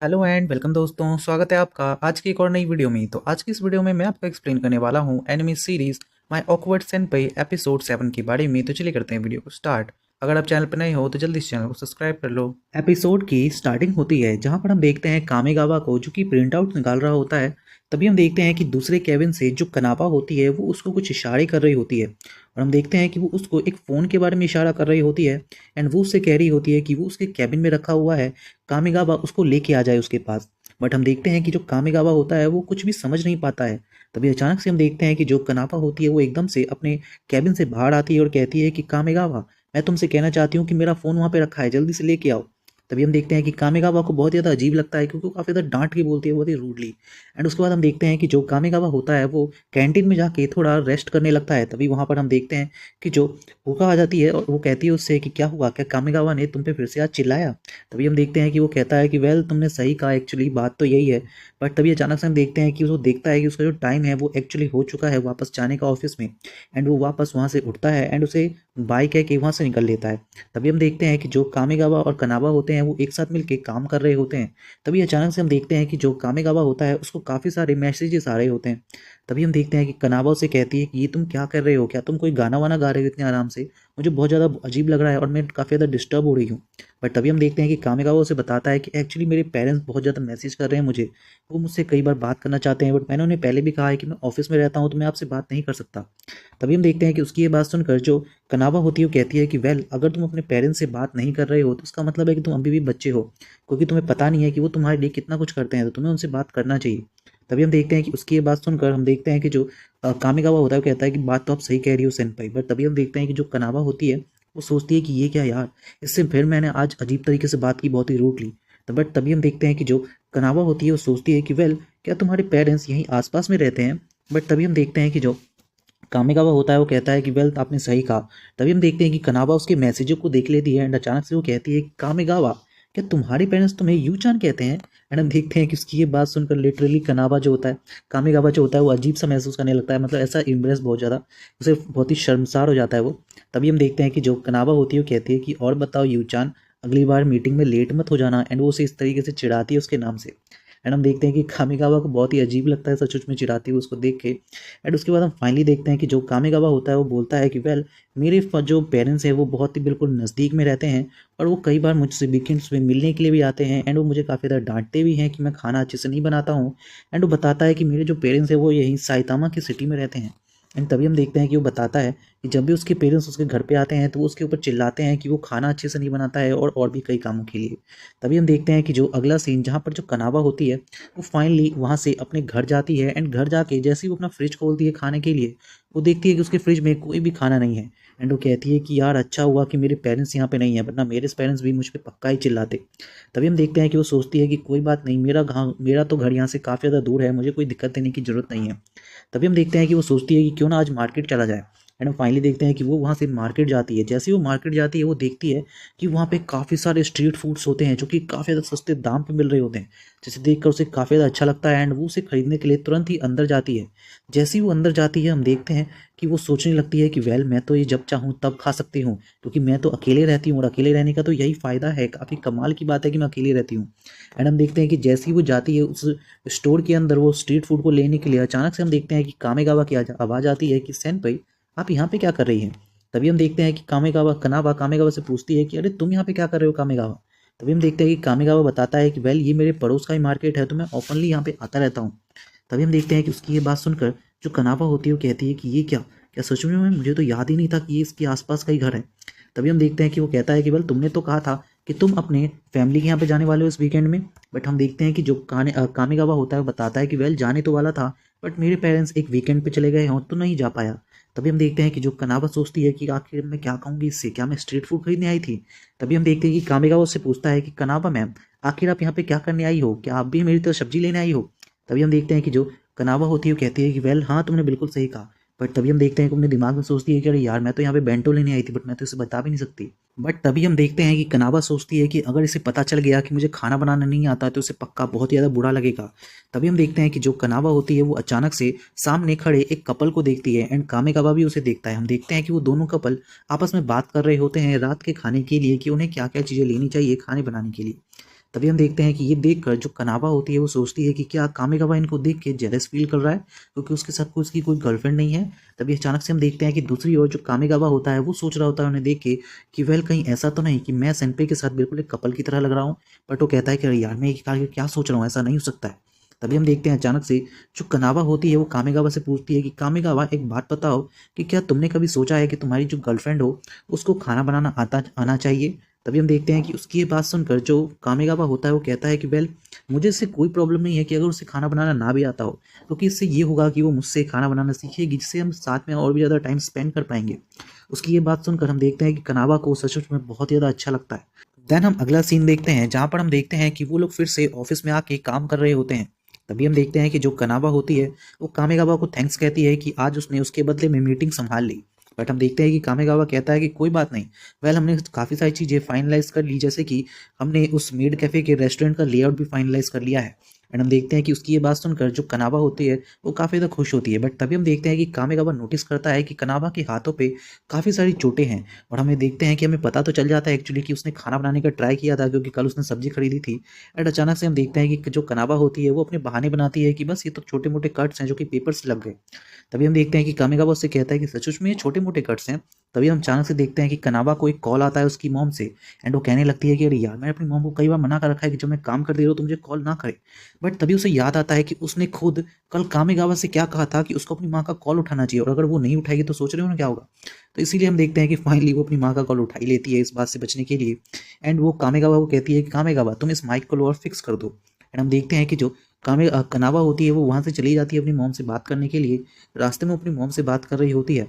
Hello and welcome दोस्तों, स्वागत है आपका आज की एक और नई वीडियो में। तो आज की इस वीडियो में मैं आपको एक्सप्लेन करने वाला हूँ anime series my awkward सेनपाई episode 7 के बारे में। तो चलिए करते हैं वीडियो को स्टार्ट। अगर आप चैनल पर नए हो तो जल्दी इस चैनल को सब्सक्राइब कर लो। एपिसोड की स्टार्टिंग होती है जहाँ पर हम देखते हैं कामेगावा को जो कि प्रिंट आउट निकाल रहा होता है। तभी हम देखते हैं कि दूसरे केबिन से जो कनापा होती है वो उसको कुछ इशारे कर रही होती है और हम देखते हैं कि वो उसको एक फ़ोन के बारे में इशारा कर रही होती है एंड वो उससे कह रही होती है कि वो उसके कैबिन में रखा हुआ है, कामेगावा उसको लेके आ जाए उसके पास। बट हम देखते हैं कि जो कामेगावा होता है वो कुछ भी समझ नहीं पाता है। तभी अचानक से हम देखते हैं कि जो कनापा होती है वो एकदम से अपने कैबिन से बाहर आती है और कहती है कि कामेगावा, मैं तुमसे कहना चाहती हूँ कि मेरा फ़ोन वहाँ पे रखा है, जल्दी से लेके आओ। तभी हम देखते हैं कि कामेगावा को बहुत ज़्यादा अजीब लगता है क्योंकि वो काफ़ी ज़्यादा डांट के बोलती है बहुत ही रूडली। एंड उसके बाद हम देखते हैं कि जो कामेगावा होता है वो कैंटीन में जाके थोड़ा रेस्ट करने लगता है। तभी वहाँ पर हम देखते हैं कि जो होका आ जाती है और वो कहती है उससे कि क्या हुआ, क्या कामेगावा ने तुम पे फिर से आज चिल्लाया। तभी हम देखते हैं कि वो कहता है कि वेल तुमने सही कहा, एक्चुअली बात तो यही है। बट तभी अचानक से हम देखते हैं कि वो देखता है कि उसका जो टाइम है वो एक्चुअली हो चुका है वापस जाने का ऑफिस में। एंड वो वापस वहाँ से उठता है एंड उसे बाय कह के वहाँ से निकल लेता है। तभी हम देखते हैं कि जो कामेगावा और कनावा होते हैं वो एक साथ मिलके काम कर रहे होते हैं। तभी अचानक से हम देखते हैं कि जो कामेगावा होता है उसको काफ़ी सारे मैसेजेस आ रहे होते हैं। तभी हम देखते हैं कि कनावा उसे कहती है कि ये तुम क्या कर रहे हो, क्या तुम कोई गाना वाना गा रहे हो इतने आराम से, मुझे बहुत ज़्यादा अजीब लग रहा है और मैं काफ़ी ज़्यादा डिस्टर्ब हो रही हूँ। बट तभी हम देखते हैं कि कामेगावा उसे बताता है कि एक्चुअली मेरे पेरेंट्स बहुत ज़्यादा मैसेज कर रहे हैं मुझे, वो मुझसे कई बार बात करना चाहते हैं बट मैंने उन्हें पहले भी कहा है कि मैं ऑफिस में रहता हूँ तो मैं आपसे बात नहीं कर सकता। तभी हम देखते हैं कि उसकी ये बात सुनकर जो कनावा होती है वो कहती है कि वेल अगर तुम अपने पेरेंट्स से बात नहीं कर रहे हो तो उसका मतलब है कि तुम अभी भी बच्चे हो, क्योंकि तुम्हें पता नहीं है कि वो तुम्हारे लिए कितना कुछ करते हैं, तो तुम्हें उनसे बात करना चाहिए। तभी हम देखते हैं कि उसकी ये बात सुनकर हम देखते हैं कि जो कामिगावा होता है वो कहता है कि बात तो आप सही कह रही हो सेनपाई। बट तभी हम देखते हैं कि जो कनावा होती है वो सोचती है कि ये क्या यार, इससे फिर मैंने आज अजीब तरीके से बात की, बहुत ही रूडली। तो बट तभी हम देखते हैं कि जो कनावा होती है वो सोचती है कि वेल क्या तुम्हारे पेरेंट्स यहीं आसपास में रहते हैं। बट तभी हम देखते हैं कि जो कामिगावा होता है वो कहता है कि वेल आपने सही कहा। तभी हम देखते हैं कि कनावा उसके मैसेजों को देख लेती है एंड अचानक से वो कहती है, कामिगावा क्या तुम्हारे पेरेंट्स तुम्हें यूचान कहते हैं। एंड हम देखते हैं कि उसकी ये बात सुनकर लिटरली कनावा जो होता है, कामिगावा जो होता है वो अजीब सा महसूस करने लगता है, मतलब ऐसा इम्प्रेस बहुत ज़्यादा, उसे बहुत ही शर्मसार हो जाता है वो। तभी हम देखते हैं कि जो कनावा होती है वो कहती है कि और बताओ यूचान, अगली बार मीटिंग में लेट मत हो जाना। एंड वो उसे इस तरीके से चिढ़ाती है उसके नाम से। एंड हम देखते हैं कि कामिगावा को बहुत ही अजीब लगता है सचमुच में चिढ़ाती हुई उसको देख के। एंड उसके बाद हम फाइनली देखते हैं कि जो कामिगावा होता है वो बोलता है कि वेल मेरे जो पेरेंट्स हैं वो बहुत ही बिल्कुल नज़दीक में रहते हैं और वो कई बार मुझसे वीकेंड्स में मिलने के लिए भी आते हैं एंड वो मुझे काफ़ी ज़्यादा डांटते भी हैं कि मैं खाना अच्छे से नहीं बनाता हूँ। एंड वो बताता है कि मेरे जो पेरेंट्स हैं वो यहीं साइतामा की सिटी में रहते हैं। एंड तभी हम देखते हैं कि वो बताता है कि जब भी उसके पेरेंट्स उसके घर पे आते हैं तो वो उसके ऊपर चिल्लाते हैं कि वो खाना अच्छे से नहीं बनाता है और भी कई कामों के लिए। तभी हम देखते हैं कि जो अगला सीन जहाँ पर जो कनावा होती है वो फाइनली वहाँ से अपने घर जाती है एंड घर जाके जैसे ही वो अपना फ्रिज खोलती है खाने के लिए, वो देखती है कि उसके फ्रिज में कोई भी खाना नहीं है। एंड वो कहती है कि यार अच्छा हुआ कि मेरे पेरेंट्स यहाँ पे नहीं है, वरना मेरे पेरेंट्स भी मुझ पे पक्का ही चिल्लाते। तभी हम देखते हैं कि वो सोचती है कि कोई बात नहीं, मेरा तो घर यहाँ से काफ़ी ज़्यादा दूर है, मुझे कोई दिक्कत देने की ज़रूरत नहीं है। तभी हम देखते हैं कि वो सोचती है कि क्यों ना आज मार्केट चला जाए। एंड हम फाइनली देखते हैं कि वो वहाँ से मार्केट जाती है। जैसे ही वो मार्केट जाती है वो देखती है कि वहाँ पे काफ़ी सारे स्ट्रीट फूड्स होते हैं जो कि काफ़ी ज़्यादा सस्ते दाम पे मिल रहे होते हैं, जिसे देखकर उसे काफ़ी ज़्यादा अच्छा लगता है एंड वो उसे खरीदने के लिए तुरंत ही अंदर जाती है। जैसे ही वो अंदर जाती है हम देखते हैं कि वो सोचने लगती है कि वेल मैं तो ये जब चाहूँ तब खा सकती हूँ, क्योंकि मैं तो अकेले रहती हूँ और अकेले रहने का तो यही फ़ायदा है, काफ़ी कमाल की बात है कि मैं अकेली रहती हूँ। एंड हम देखते हैं कि जैसे ही वो जाती है उस स्टोर के अंदर वो स्ट्रीट फूड को लेने के लिए, अचानक से हम देखते हैं कि कामेगावा की आवाज़ आती है कि सेनपाई आप यहाँ पे क्या कर रही हैं। तभी हम देखते हैं कि कनावा कामेगावा से पूछती है कि अरे तुम यहाँ पे क्या कर रहे हो कामेगावा। तभी हम देखते हैं कि कामेगावा बताता है कि वेल ये मेरे पड़ोस का ही मार्केट है तो मैं ओपनली यहाँ पे आता रहता हूँ। तभी हम देखते हैं कि उसकी ये बात सुनकर जो कनावा होती है वो कहती है कि ये क्या, क्या सच में मुझे तो याद ही नहीं था कि ये इसके आसपास का ही घर है। तभी हम देखते हैं कि वो कहता है कि वेल तुमने तो कहा था कि तुम अपने फैमिली के यहाँ पे जाने वाले हो इस वीकेंड में। बट हम देखते हैं कि जो कामेगावा होता है वो बताता है कि वेल जाने तो वाला था बट मेरे पेरेंट्स एक वीकेंड पे चले गए हों तो नहीं जा पाया। तभी हम देखते हैं कि जो कनावा सोचती है कि आखिर मैं क्या कहूँगी इससे, क्या मैं स्ट्रीट फूड खरीदने आई थी। तभी हम देखते हैं कि कामेगावा उससे पूछता है कि कनावा मैम आखिर आप यहाँ पे क्या करने आई हो, क्या आप भी मेरी तरह सब्जी लेने आई हो। तभी हम देखते हैं कि जो कनावा होती है वो कहती है कि वेल हाँ तुमने बिल्कुल सही कहा। बट तभी हम देखते हैं कि अपने दिमाग में सोचती है कि अरे यार मैं तो यहाँ पे बेंटो लेने आई थी बट मैं तो इसे बता भी नहीं सकती। बट तभी हम देखते हैं कि कनावा सोचती है कि अगर इसे पता चल गया कि मुझे खाना बनाना नहीं आता तो उसे पक्का बहुत ज़्यादा बुरा लगेगा। तभी हम देखते हैं कि जो कनावा होती है वो अचानक से सामने खड़े एक कपल को देखती है एंड कामेगावा भी उसे देखता है। हम देखते हैं कि वो दोनों कपल आपस में बात कर रहे होते हैं रात के खाने के लिए कि उन्हें क्या क्या चीज़ें लेनी चाहिए खाने बनाने के लिए। तभी हम देखते हैं कि ये देखकर जो कनावा होती है वो सोचती है कि क्या कामेगावा इनको देख के जेलस फील कर रहा है क्योंकि उसके साथ उसकी कोई गर्लफ्रेंड नहीं है। तभी अचानक से हम देखते हैं कि दूसरी ओर जो कामेगावा होता है वो सोच रहा होता है उन्हें देख के कि वेल कहीं ऐसा तो नहीं कि मैं सेनपे के साथ बिल्कुल एक कपल की तरह लग रहा हूँ। बट वो कहता है कि अरे यार मैं क्या सोच रहा हूँ, ऐसा नहीं हो सकता है। तभी हम देखते हैं अचानक से जो कनावा होती है वो कामेगावा से पूछती है कि कामेगावा एक बात बताओ कि क्या तुमने कभी सोचा है कि तुम्हारी जो गर्लफ्रेंड हो उसको खाना बनाना आना चाहिए। तभी हम देखते हैं कि उसकी ये बात सुनकर जो कामेगावा होता है वो कहता है कि वेल मुझे इससे कोई प्रॉब्लम नहीं है कि अगर उसे खाना बनाना ना भी आता हो, क्योंकि इससे ये होगा कि वो मुझसे खाना बनाना सीखेगी जिससे हम साथ में और भी ज़्यादा टाइम स्पेंड कर पाएंगे। उसकी ये बात सुनकर हम देखते हैं कि कनावा को सचमुच में बहुत ही ज़्यादा अच्छा लगता है। देन हम अगला सीन देखते हैं जहाँ पर हम देखते हैं कि वो लोग फिर से ऑफिस में आके काम कर रहे होते हैं। तभी हम देखते हैं कि जो कनावा होती है वो कामेगावा को थैंक्स कहती है कि आज उसने उसके बदले में मीटिंग संभाल ली। बट हम देखते हैं कि कामेगावा कहता है कि कोई बात नहीं, वेल हमने काफ़ी सारी चीज़ें फाइनलाइज कर ली, जैसे कि हमने उस मेड कैफ़े के रेस्टोरेंट का लेआउट भी फाइनलाइज कर लिया है। एंड हम देखते हैं कि उसकी ये बात सुनकर जो कनावा होती है वो काफ़ी ज़्यादा खुश होती है। बट तभी हम देखते हैं कि कामेगावा नोटिस करता है कि कनावा के हाथों पे काफ़ी सारी चोटें हैं। और हमें देखते हैं कि हमें पता तो चल जाता है एक्चुअली कि उसने खाना बनाने का ट्राई किया था क्योंकि कल उसने सब्जी खरीदी थी। एंड अचानक से हम देखते हैं कि जो कनावा होती है वो अपने बहाने बनाती है कि बस ये तो छोटे मोटे कट्स हैं जो कि पेपर से लग गए। तभी हम देखते हैं कि कामेगावा उससे कहता है कि सचमुच में ये छोटे मोटे कट्स हैं। तभी हम अचानक से देखते हैं कि कनावा को एक कॉल आता है उसकी मॉम से। एंड वो कहने लगती है कि अरे यार मैंने अपनी मॉम को कई बार मना कर रखा है कि जब मैं काम कर रही हूँ तो मुझे कॉल ना करे। बट तभी उसे याद आता है कि उसने खुद कल कामेगावा से क्या कहा था कि उसको अपनी माँ का कॉल उठाना चाहिए, और अगर वो नहीं उठाएगी तो सोच रहे हो ना क्या होगा। तो इसीलिए हम देखते हैं कि फाइनली वो अपनी माँ का कॉल उठा ही लेती है इस बात से बचने के लिए। एंड वो कामेगावा को कहती है कि कामेगावा तुम इस माइक को और फिक्स कर दो। एंड हम देखते हैं कि जो कनावा होती है वो वहाँ से चली जाती है अपनी मॉम से बात करने के लिए। रास्ते में अपनी मॉम से बात कर रही होती है।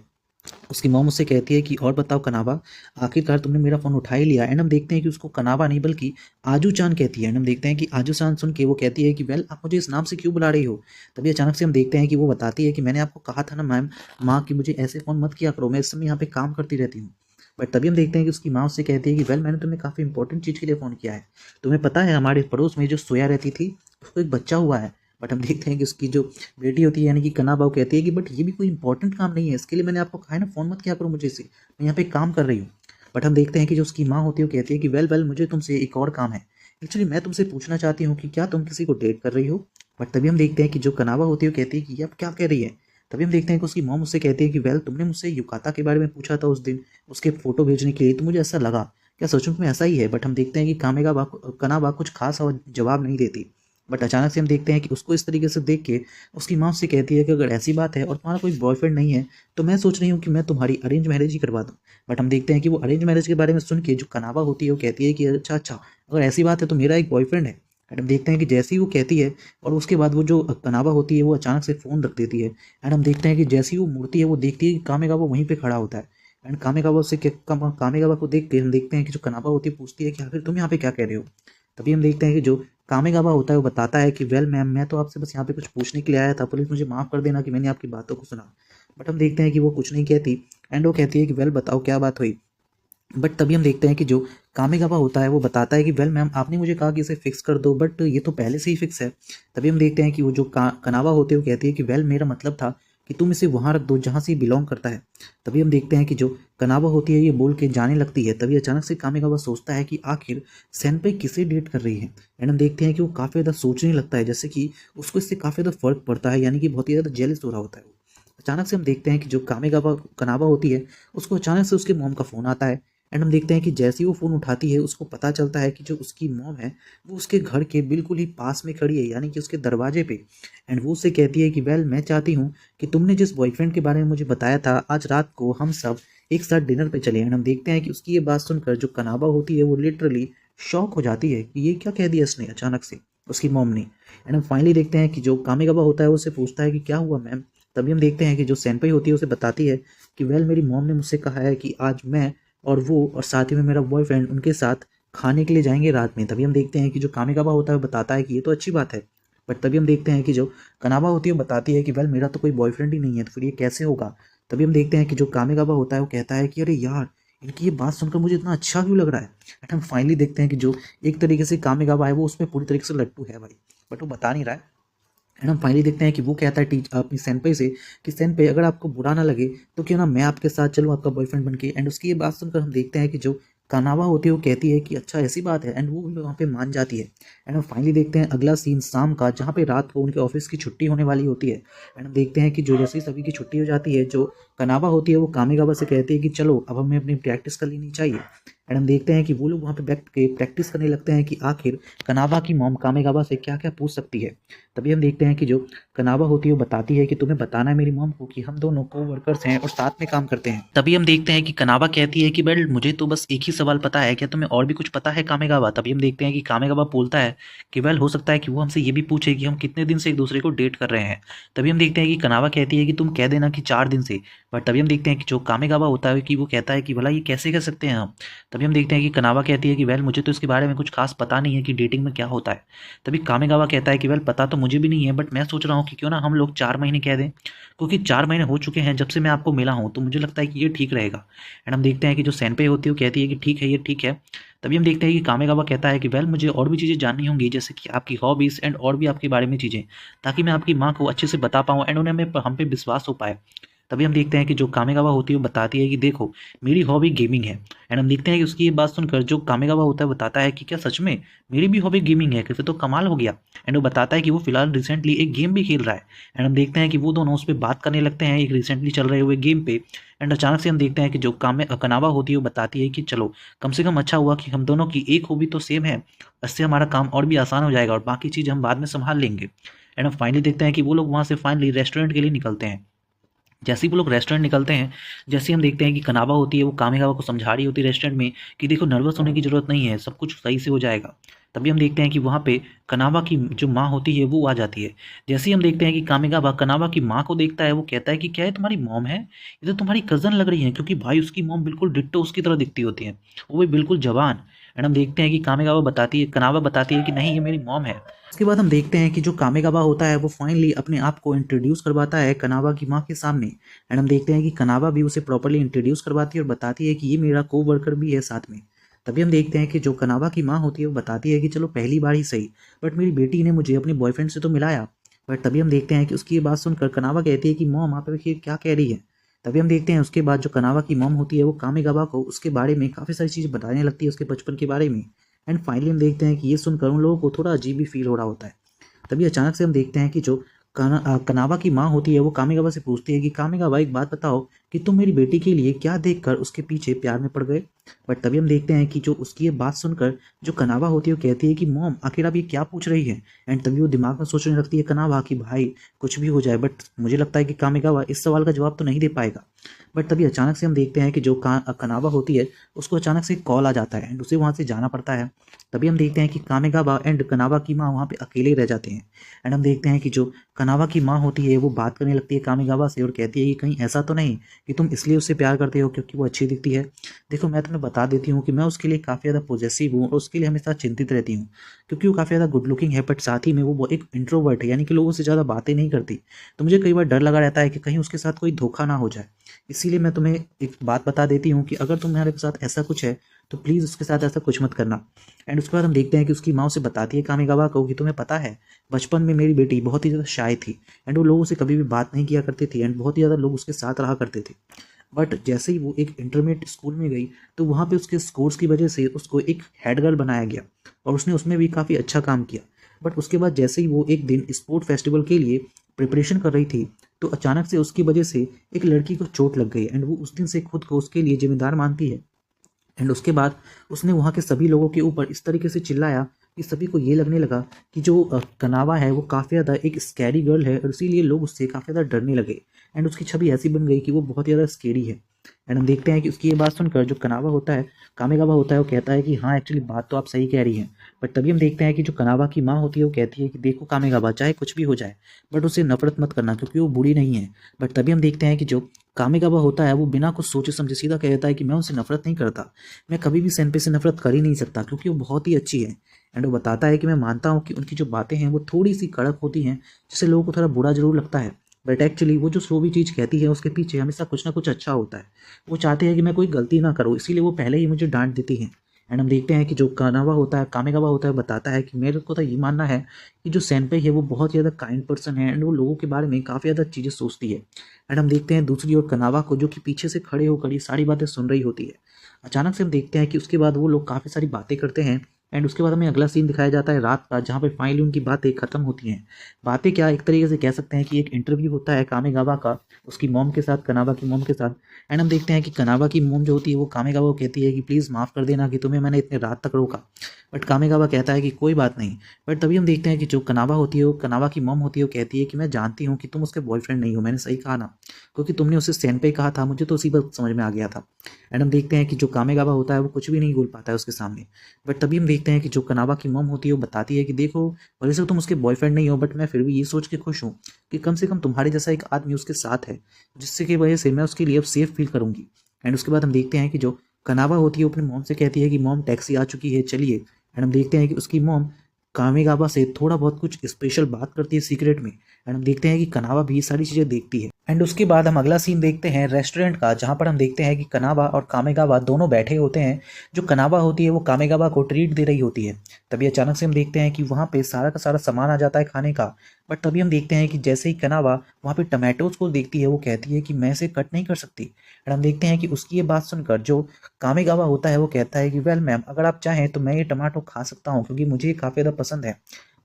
उसकी मॉम उससे कहती है कि और बताओ कनावा, आखिरकार तुमने मेरा फ़ोन उठा ही लिया। एंड हम देखते हैं कि उसको कनावा नहीं बल्कि आजू चान कहती है। एंड हम देखते हैं कि आजू चान सुन के वो कहती है कि वेल आप मुझे इस नाम से क्यों बुला रही हो। तभी अचानक से हम देखते हैं कि वो बताती है कि मैंने आपको कहा था ना मैम माँ कि मुझे ऐसे फ़ोन मत किया करो, मैं इस समय यहाँ पे काम करती रहती हूँ। बट तभी हम देखते हैं कि उसकी माँ उससे कहती है कि वेल मैंने तुम्हें काफ़ी इंपॉर्टेंट चीज़ के लिए फ़ोन किया है। तुम्हें पता है हमारे पड़ोस में जो सोया रहती थी उसको एक बच्चा हुआ है। बट हम देखते हैं कि उसकी जो बेटी होती है यानी कि कनाबा वो कहती है कि बट ये भी कोई इंपॉर्टेंट काम नहीं है, इसके लिए मैंने आपको कहा है ना फ़ोन मत किया करो मुझे से, मैं यहाँ पे काम कर रही हूँ। बट हम देखते हैं कि जो उसकी माँ होती है वो कहती है कि वेल वेल मुझे तुमसे एक और काम है। एक्चुअली मैं तुमसे पूछना चाहती हूँ कि क्या तुम किसी को डेट कर रही हो। बट तभी हम देखते हैं कि जो कनावा होती है वो कहती है कि ये आप क्या कह रही है। तभी हम देखते हैं कि उसकी मॉम उससे कहती है कि वेल तुमने मुझसे युकाता के बारे में पूछा था उस दिन उसके फ़ोटो भेजने के लिए, तो मुझे ऐसा लगा क्या सचमुच में ऐसा ही है। बट हम देखते हैं कि कामेगा कनावा कुछ खास और जवाब नहीं देती। बट अचानक से हम देखते हैं कि उसको इस तरीके से देख के उसकी माँ उससे कहती है कि अगर ऐसी बात है और तुम्हारा कोई बॉयफ्रेंड नहीं है तो मैं सोच रही हूँ कि मैं तुम्हारी अरेंज मैरिज ही करवा दूँ। बट हम देखते हैं कि वो अरेंज मैरिज के बारे में सुन के जो कनावा होती है वो कहती है कि अच्छा अच्छा, अगर ऐसी बात है तो मेरा एक बॉयफ्रेंड है। एंड हम देखते हैं कि जैसे ही वो कहती है और उसके बाद वो जो कनावा होती है वो अचानक से फ़ोन रख देती है। एंड हम देखते हैं कि जैसे ही वो मुड़ती है वो देखती है कि कामेगावा वहीं पे खड़ा होता है। एंड कामेगावा उससे कामेगावा को देख के हम देखते हैं कि जो कनावा होती है पूछती है कि आखिर तुम यहाँ पे क्या कह रहे हो। तभी हम देखते हैं कि जो कामेगावा होता है वो बताता है कि वेल मैम मैं तो आपसे बस यहाँ पे कुछ पूछने के लिए आया था, प्लीज़ मुझे माफ़ कर देना कि मैंने आपकी बातों को सुना। बट हम देखते हैं कि वो कुछ नहीं कहती। एंड वो कहती है कि वेल बताओ क्या बात हुई। बट तभी हम देखते हैं कि जो कामेगावा होता है वो बताता है कि वेल मैम आपने मुझे कहा कि इसे फिक्स कर दो बट ये तो पहले से ही फिक्स है। तभी हम देखते हैं कि वो जो कनावा होते हैं वो कहती है कि वेल मेरा मतलब था कि तुम इसे वहाँ रख दो जहाँ से बिलोंग करता है। तभी हम देखते हैं कि जो कनावा होती है ये बोल के जाने लगती है। तभी अचानक से कामेगावा सोचता है कि आखिर सेनपाई किसे डेट कर रही है। एंड हम देखते हैं कि वो काफ़ी ज़्यादा सोचने लगता है जैसे कि उसको इससे काफ़ी ज़्यादा फर्क पड़ता है, यानी कि बहुत ही ज़्यादा जेलस हो रहा होता है वो। अचानक से हम देखते हैं कि जो कामेगावा कनावा होती है उसको अचानक से उसके मॉम का फ़ोन आता है। एंड हम देखते हैं कि जैसे ही वो फ़ोन उठाती है उसको पता चलता है कि जो उसकी मॉम है वो उसके घर के बिल्कुल ही पास में खड़ी है, यानी कि उसके दरवाजे पे। एंड वो उससे कहती है कि वेल मैं चाहती हूँ कि तुमने जिस बॉयफ्रेंड के बारे में मुझे बताया था आज रात को हम सब एक साथ डिनर पे चले। एंड हम देखते हैं कि उसकी ये बात सुनकर जो कनावा होती है वो लिटरली शॉक हो जाती है कि ये क्या कह दिया इसने अचानक से उसकी मॉम ने। एंड हम फाइनली देखते हैं कि जो कामेगावा होता है वो उससे पूछता है कि क्या हुआ मैम। तभी हम देखते हैं कि जो सेनपाई होती है उसे बताती है कि वेल मेरी मॉम ने मुझसे कहा है कि आज मैं और वो और साथ ही में मेरा बॉयफ्रेंड उनके साथ खाने के लिए जाएंगे रात में। तभी हम देखते हैं कि जो कामेगावा होता है वो बताता है कि ये तो अच्छी बात है। बट तभी हम देखते हैं कि जो कनावा होती है वो बताती है कि वेल मेरा तो कोई बॉयफ्रेंड ही नहीं है तो फिर ये कैसे होगा। तभी हम देखते हैं कि जो कामेगावा होता है वो कहता है कि अरे यार इनकी ये बात सुनकर मुझे इतना अच्छा क्यों लग रहा है। बट हम फाइनली देखते हैं कि जो एक तरीके से कामेगावा है वो उसमें पूरी तरीके से लट्टू है भाई, बट वो बता नहीं रहा है। एंड हम फाइनली देखते हैं कि वो कहता है अपनी सेनपाई से कि सेनपाई अगर आपको बुरा ना लगे तो क्यों ना मैं आपके साथ चलूँ आपका बॉयफ्रेंड बन के। एंड उसकी ये बात सुनकर हम देखते हैं कि जो कानावा होती है वो कहती है कि अच्छा ऐसी बात है, एंड वो भी वहाँ पे मान जाती है। एंड हम फाइनली देखते हैं अगला सीन शाम का, जहाँ पे रात को उनके ऑफिस की छुट्टी होने वाली होती है। एंड हम देखते हैं कि जो जैसे ही सभी की छुट्टी हो जाती है, जो कानावा होती है वो कामेगावा से कहती है कि चलो अब हमें अपनी प्रैक्टिस कर लेनी चाहिए। एंड हम देखते हैं कि वो लोग वहाँ पे बैठ के प्रैक्टिस करने लगते हैं कि आखिर कानावा की मॉम कामेगावा से क्या क्या पूछ सकती है। तभी हम देखते हैं कि जो कानावा होती है वो बताती है कि तुम्हें बताना है मेरी मॉम को कि हम दोनों को वर्कर्स हैं और साथ में काम करते हैं। तभी हम देखते हैं कि कानावा कहती है कि बेल मुझे तो बस एक ही सवाल पता है, क्या तुम्हें और भी कुछ पता है कामेगावा। तभी हम देखते हैं कि कामेगावा बोलता है कि वेल हो सकता है कि वो हमसे ये भी पूछे कि हम कितने दिन से एक दूसरे को डेट कर रहे हैं। तभी हम देखते हैं कि कानावा कहती है कि तुम कह देना कि 4 दिन से। बट तभी हम देखते हैं कि जो कामेगावा होता है कि वो कहता है कि भला ये कैसे कर सकते हैं हम। तभी हम देखते हैं कि कानावा कहती है कि वेल मुझे तो इसके बारे में कुछ खास पता नहीं है कि डेटिंग में क्या होता है। तभी कामेगावा कहता है कि वेल पता तो मुझे भी नहीं है, बट मैं सोच रहा हूँ कि क्यों ना हम लोग 4 महीने कह दें, क्योंकि 4 महीने हो चुके हैं जब से मैं आपको मिला हूँ, तो मुझे लगता है कि ये ठीक रहेगा। एंड हम देखते हैं कि जो सेनपे होती है वो कहती है कि ठीक है, ये ठीक है। तभी हम देखते हैं कि कामेगावा कहता है कि वेल मुझे और भी चीज़ें जाननी होंगी, जैसे कि आपकी हॉबीज़ एंड और भी आपके बारे में चीज़ें, ताकि मैं आपकी माँ को अच्छे से बता पाऊँ एंड उन्हें हम पे विश्वास हो पाए। तभी हम देखते हैं कि जो कामेगावा होती है वो बताती है कि देखो मेरी हॉबी गेमिंग है। एंड हम देखते हैं कि उसकी ये बात सुनकर जो कामेगावा होता है बताता है कि क्या सच में मेरी भी हॉबी गेमिंग है, फिर तो कमाल हो गया। एंड वो बताता है कि वो फिलहाल रिसेंटली एक गेम भी खेल रहा है। एंड हम देखते हैं कि वो दोनों उस पर बात करने लगते हैं एक रिसेंटली चल रहे हुए गेम पे। एंड अचानक से हम देखते हैं कि जो कनावा होती है वो बताती है कि चलो कम से कम अच्छा हुआ कि हम दोनों की एक हॉबी तो सेम है, इससे हमारा काम और भी आसान हो जाएगा और बाकी चीज़ हम बाद में संभाल लेंगे। एंड हम फाइनली देखते हैं कि वो लोग वहाँ से फाइनली रेस्टोरेंट के लिए निकलते हैं। जैसे ही वो लोग रेस्टोरेंट निकलते हैं, जैसे ही हम देखते हैं कि कनावा होती है वो कामेगावा को समझा रही होती है रेस्टोरेंट में कि देखो नर्वस होने की ज़रूरत नहीं है, सब कुछ सही से हो जाएगा। तभी हम देखते हैं कि वहाँ पे कनावा की जो माँ होती है वो आ जाती है। जैसे ही हम देखते हैं कि कामेगावा कनावा की माँ को देखता है, वो कहता है कि क्या ये तुम्हारी मॉम है, ये तो तुम्हारी कज़न लग रही है, क्योंकि भाई उसकी मॉम बिल्कुल डिट्टो उसकी तरह दिखती होती है, वो भी बिल्कुल जवान। एंड हम देखते हैं कि कनावा बताती है कि नहीं ये मेरी मॉम है। इसके बाद हम देखते हैं कि जो कामेगावा होता है वो फाइनली अपने आप को इंट्रोड्यूस करवाता है कनावा की माँ के सामने। एंड हम देखते हैं कि कनावा भी उसे प्रॉपर्ली इंट्रोड्यूस करवाती है और बताती है कि ये मेरा को वर्कर भी है साथ में। तभी हम देखते हैं कि जो कनावा की माँ होती है वो बताती है कि चलो पहली बार ही सही, बट मेरी बेटी ने मुझे अपने बॉयफ्रेंड से तो मिलाया। बट तभी हम देखते हैं कि उसकी ये बात सुनकर कनावा कहती है कि मॉम आप ये क्या कह रही है। तभी हम देखते हैं उसके बाद जो कनावा की मॉम होती है वो कामेगावा को उसके बारे में काफ़ी सारी चीज़ें बताने लगती है, उसके बचपन के बारे में। एंड फाइनली हम देखते हैं कि ये सुनकर उन लोगों को थोड़ा अजीब भी फील हो रहा होता है। तभी अचानक से हम देखते हैं कि जो कनावा की माँ होती है वो कामेगावा से पूछती है कि कामेगावा एक बात बताओ कि तुम मेरी बेटी के लिए क्या देखकर उसके पीछे प्यार में पड़ गए। बट तभी हम देखते हैं कि जो उसकी ये बात सुनकर जो कनावा होती है वो कहती है कि मॉम आखिर आप ये क्या पूछ रही है। एंड तभी वो दिमाग में सोचने लगती है कनावा कि भाई कुछ भी हो जाए, बट मुझे लगता है कि कामेगावा इस सवाल का जवाब तो नहीं दे पाएगा। बट तभी अचानक से हम देखते हैं कि जो कनावा होती है उसको अचानक से कॉल आ जाता है एंड उसे वहाँ से जाना पड़ता है। तभी हम देखते हैं कि कामेगावा एंड कनावा की माँ वहाँ पे अकेले रह जाते हैं। एंड हम देखते हैं कि जो कनावा की माँ होती है वो बात करने लगती है कामेगावा से और कहती है कि कहीं ऐसा तो नहीं कि तुम इसलिए उससे प्यार करते हो क्योंकि वो अच्छी दिखती है। देखो मैं तुम्हें बता देती हूँ कि मैं उसके लिए काफ़ी ज़्यादा पॉजेसिव हूँ और उसके लिए हमेशा चिंतित रहती हूँ, क्योंकि वो काफ़ी ज़्यादा गुड लुकिंग है, बट साथ ही में वो एक इंट्रोवर्ट है, यानी कि लोगों से ज़्यादा बातें नहीं करती। तो मुझे कई बार डर लगा रहता है कि कहीं उसके साथ कोई धोखा ना हो जाए। इसीलिए मैं तुम्हें एक बात बता देती हूँ कि अगर तुम्हारे साथ ऐसा कुछ है तो प्लीज़ उसके साथ ऐसा कुछ मत करना। एंड उसके बाद हम देखते हैं कि उसकी माँ उसे बताती है कामेगावा को कि तुम्हें पता है बचपन में मेरी बेटी बहुत ही ज़्यादा शाय थी एंड वो लोगों से कभी भी बात नहीं किया करती थी एंड बहुत ही ज़्यादा लोग उसके साथ रहा करते थे। बट जैसे ही वो एक इंटरमीडिएट स्कूल में गई तो वहाँ पे उसके स्कोर्स की वजह से उसको एक हेड गर्ल बनाया गया और उसने उसमें भी काफ़ी अच्छा काम किया। बट उसके बाद जैसे ही वो एक दिन स्पोर्ट फेस्टिवल के लिए प्रिपरेशन कर रही थी तो अचानक से उसकी वजह से एक लड़की को चोट लग गई एंड वो उस दिन से खुद को उसके लिए जिम्मेदार मानती है। एंड उसके बाद उसने वहाँ के सभी लोगों के ऊपर इस तरीके से चिल्लाया कि सभी को ये लगने लगा कि जो कनावा है वो काफ़ी ज़्यादा एक स्कैरी गर्ल है और इसीलिए लोग उससे काफ़ी ज़्यादा डरने लगे। एंड उसकी छवि ऐसी बन गई कि वो बहुत ज़्यादा स्केरी है। एंड हम देखते हैं कि उसकी ये बात सुनकर जो कनावा होता है कामेगावा होता है वो कहता है कि हाँ एक्चुअली बात तो आप सही कह रही हैं। बट तभी हम देखते हैं कि जो कनावा की माँ होती है वो कहती है कि देखो कामेगावा चाहे कुछ भी हो जाए बट उससे नफरत मत करना क्योंकि वो बुरी नहीं है। बट तभी हम देखते हैं कि जो कामेगावा होता है वो बिना कुछ सोचे समझे सीधा कह देता है कि मैं उनसे नफरत नहीं करता, मैं कभी भी सेनपे से नफरत कर ही नहीं सकता क्योंकि वो बहुत ही अच्छी है। एंड वो बताता है कि मैं मानता हूँ कि उनकी जो बातें हैं वो थोड़ी सी कड़क होती हैं जिससे लोगों को थोड़ा बुरा जरूर लगता है, बट एक्चुअली वो जो भी चीज़ कहती है उसके पीछे हमेशा कुछ ना कुछ अच्छा होता है। वो चाहते हैं कि मैं कोई गलती ना करूँ इसीलिए वो पहले ही मुझे डांट देती हैं। एंड हम देखते हैं कि जो कामेगावा होता है बताता है कि मेरे को तो ये मानना है कि जो सेनपे है वो बहुत ज़्यादा काइंड पर्सन है एंड वो लोगों के बारे में काफ़ी ज़्यादा चीज़ें सोचती है। एंड हम देखते हैं दूसरी ओर कनावा को जो कि पीछे से खड़े होकर ये सारी बातें सुन रही होती है। अचानक से हम देखते हैं कि उसके बाद वो लोग काफ़ी सारी बातें करते हैं एंड उसके बाद हमें अगला सीन दिखाया जाता है रात का, जहाँ पे फाइनली उनकी बातें खत्म होती हैं। बातें क्या, एक तरीके से कह सकते हैं कि एक इंटरव्यू होता है कामेगावा का उसकी मॉम के साथ, कनावा की मॉम के साथ। एंड हम देखते हैं कि कनावा की मॉम जो होती है वो कामेगावा को कहती है कि प्लीज़ माफ़ कर देना कि तुम्हें मैंने इतने रात तक रोका। बट कामेगावा कहता है कि कोई बात नहीं। बट तभी हम देखते हैं कि जो कनावा होती है, वो कनावा की मॉम होती है, वो कहती है कि मैं जानती हूँ कि तुम उसके बॉयफ्रेंड नहीं हो, मैंने सही कहा ना, क्योंकि तुमने उसे सेनपेई कहा था, मुझे तो उसी वक्त समझ में आ गया था। एंड हम देखते हैं कि जो कामेगावा होता है वो कुछ भी नहीं बोल पाता है उसके सामने। बट तभी हम देखते हैं कि जो कनावा की मॉम होती है वो बताती है कि देखो, भले से तुम उसके बॉयफ्रेंड नहीं हो, बट मैं फिर भी ये सोच के खुश हूँ कि कम से कम तुम्हारे जैसा एक आदमी उसके साथ है, जिससे की वजह से मैं उसके लिए अब सेफ फील करूंगी। एंड उसके बाद हम देखते हैं कि जो कनावा होती है वो अपनी मॉम से कहती है कि मॉम टैक्सी आ चुकी है, चलिए। एंड हम देखते हैं कि उसकी मॉम कामेगावा से थोड़ा बहुत कुछ स्पेशल बात करती है सीक्रेट में। एंड हम देखते हैं कि कनावा भी ये सारी चीज़ें देखती है। एंड उसके बाद हम अगला सीन देखते हैं रेस्टोरेंट का, जहाँ पर हम देखते हैं कि कनावा और कामेगावा दोनों बैठे होते हैं। जो कनावा होती है वो कामेगावा को ट्रीट दे रही होती है। तभी अचानक से हम देखते हैं कि वहाँ पे सारा का सारा सामान आ जाता है खाने का। बट तभी हम देखते हैं कि जैसे ही कनावा वहाँ पे टमाटोज को देखती है, वो कहती है कि मैं इसे कट नहीं कर सकती। एंड हम देखते हैं कि उसकी ये बात सुनकर जो कामेगावा होता है वो कहता है कि वेल मैम, अगर आप चाहें तो मैं ये टमाटो खा सकता हूँ, क्योंकि मुझे ये काफ़ी ज़्यादा पसंद है।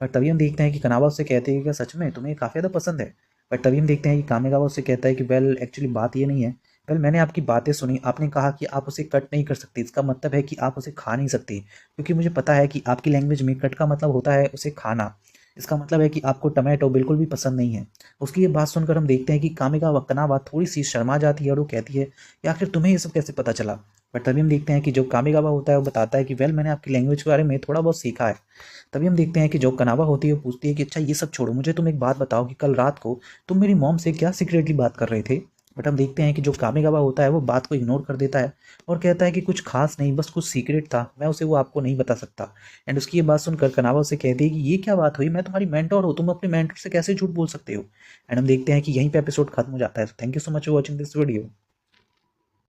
बट तभी हम देखते हैं कि कनावा उससे कहती है कि क्या सच में तुम्हें ये काफ़ी ज़्यादा पसंद है। बट तभी हम देखते हैं कि कामेगावा उससे कहता है कि वेल एक्चुअली बात ये नहीं है। वेल मैंने आपकी बातें सुनी, आपने कहा कि आप उसे कट नहीं कर सकती, इसका मतलब है कि आप उसे खा नहीं सकती, क्योंकि मुझे पता है कि आपकी लैंग्वेज में कट का मतलब होता है उसे खाना। इसका मतलब है कि आपको टमाटो बिल्कुल भी पसंद नहीं है। उसकी ये बात सुनकर हम देखते हैं कि कामेगावा कनावा थोड़ी सी शर्मा जाती है और वो कहती है कि आखिर तुम्हें ये सब कैसे पता चला। बट तभी हम देखते हैं कि जो कामेगावा होता है वो बताता है कि वेल मैंने आपकी लैंग्वेज के बारे में थोड़ा बहुत सीखा है। तभी हम देखते हैं कि जो कनावा होती है वो पूछती है कि अच्छा ये सब छोड़ो, मुझे तुम एक बात बताओ कि कल रात को तुम मेरी मॉम से क्या सीक्रेटली बात कर रहे थे। बट हम देखते हैं कि जो कामेगावा होता है वो बात को इग्नोर कर देता है और कहता है कि कुछ खास नहीं, बस कुछ सीक्रेट था, मैं उसे वो आपको नहीं बता सकता। एंड उसकी ये बात सुनकर कनावा उसे कहती है कि ये क्या बात हुई, मैं तुम्हारी मेंटोर हूँ, तुम अपने मेंटर से कैसे झूठ बोल सकते हो। एंड हम देखते हैं कि यहीं पे एपिसोड खत्म हो जाता है। Thank you so much for watching this video.